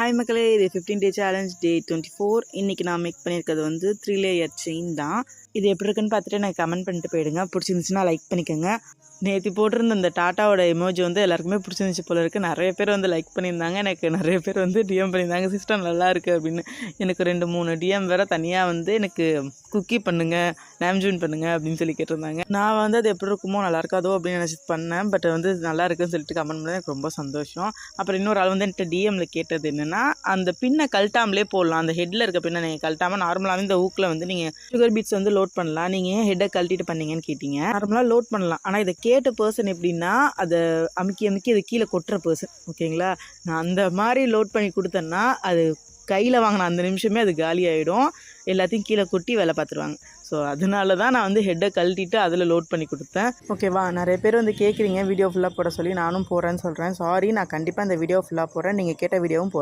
Hi மக்களே, இது 15 டே challenge டே 24. இன்றைக்கி நான் மேக் பண்ணியிருக்கிறது வந்து 3 லேயர் செயின் தான். இது எப்படி இருக்குன்னு பார்த்துட்டு எனக்கு கமெண்ட் பண்ணிட்டு போயிடுங்க. பிடிச்சிருந்துச்சுன்னா லைக் பண்ணிக்கோங்க. நேற்று போட்டிருந்த இந்த டாட்டாவோட எமோஜி வந்து எல்லாருக்குமே பிடிச்சிருந்துச்சு போல இருக்குது. நிறைய பேர் வந்து லைக் பண்ணியிருந்தாங்க. எனக்கு நிறைய பேர் வந்து டிஎம் பண்ணியிருந்தாங்க, சிஸ்டம் நல்லா இருக்குது அப்படின்னு. எனக்கு 2-3 டிஎம் வேறு தனியாக வந்து எனக்கு குக்கி பண்ணுங்கள், நேம் ஜூன் பண்ணுங்கள் அப்படின்னு சொல்லி கேட்டிருந்தாங்க. நான் வந்து அது எப்படி இருக்குமோ நல்லா இருக்காதோ அப்படின்னு நினச்சி பண்ணேன். பட் வந்து நல்லா இருக்குன்னு சொல்லிட்டு கமெண்ட் பண்ணது எனக்கு ரொம்ப சந்தோஷம். அப்புறம் இன்னொரு ஆள் வந்து என்கிட்ட டிஎம்மில் கேட்டது என்னென்னா, அந்த பின்னை கழட்டாமலே போடலாம். அந்த ஹெட்டில் இருக்க பின்னை நீங்கள் கழட்டாமல் நார்மலாகவே இந்த ஊக்கில் வந்து நீங்கள் சுகர் பீட்ஸ் வந்து லோட் பண்ணலாம். நீங்கள் ஏன் ஹெட்டை கழட்டிட்டு பண்ணீங்கன்னு கேட்டிங்க. நார்மலாக லோட் பண்ணலாம். ஆனால் இதை கேட்ட பர்சன் எப்படின்னா, அதை அமுக்கி அதை கீழே கொட்டுற பர்சன். ஓகேங்களா, நான் அந்த மாதிரி லோட் பண்ணி கொடுத்தேன்னா அது கையில் வாங்கின அந்த நிமிஷமே அது காலி ஆகிடும். எல்லாத்தையும் கீழே கொட்டி வேலை பார்த்துருவாங்க. ஸோ அதனால தான் நான் வந்து ஹெட்டை கழட்டிட்டு அதில் லோட் பண்ணி கொடுத்தேன். ஓகேவா, நிறைய பேர் வந்து கேட்குறீங்க வீடியோ ஃபுல்லாக போட சொல்லி. நானும் போடுறேன்னு சொல்கிறேன். சாரி, நான் கண்டிப்பாக இந்த வீடியோ ஃபுல்லாக போடுறேன். நீங்கள் கேட்ட வீடியோவும் போடுறேன்.